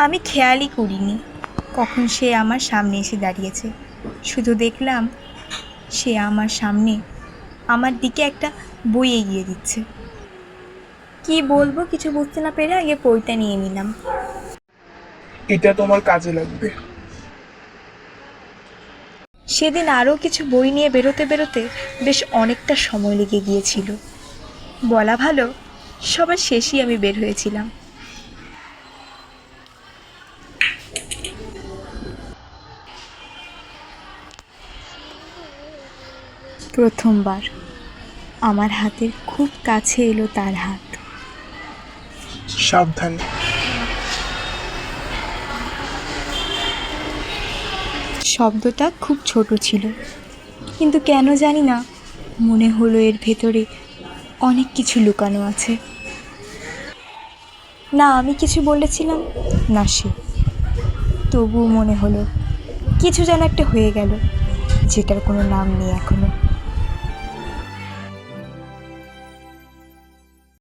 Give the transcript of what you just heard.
আমি খেয়ালই করিনি কখন সে আমার সামনে এসে দাঁড়িয়েছে। শুধু দেখলাম সে আমার সামনে আমার দিকে একটা বই এগিয়ে দিচ্ছে। কি বলবো কিছু বুঝতে না পেরে আগে বইটা নিয়ে নিলাম। এটা তোমার কাজে লাগবে। সেদিন আরও কিছু বই নিয়ে বেরোতে বেরোতে বেশ অনেকটা সময় লেগে গিয়েছিল। বলা ভালো সবার শেষেই আমি বের হয়েছিলাম। প্রথমবার আমার হাতের খুব কাছে এলো তার হাত। সাবধানে। শব্দটা খুব ছোট ছিল, কিন্তু কেন জানি না মনে হলো এর ভেতরে অনেক কিছু লুকানো আছে। না আমি কিছু বলেছিলাম, না সে। তবুও মনে হলো কিছু যেন একটা হয়ে গেল, যেটার কোনো নাম নেই এখনো।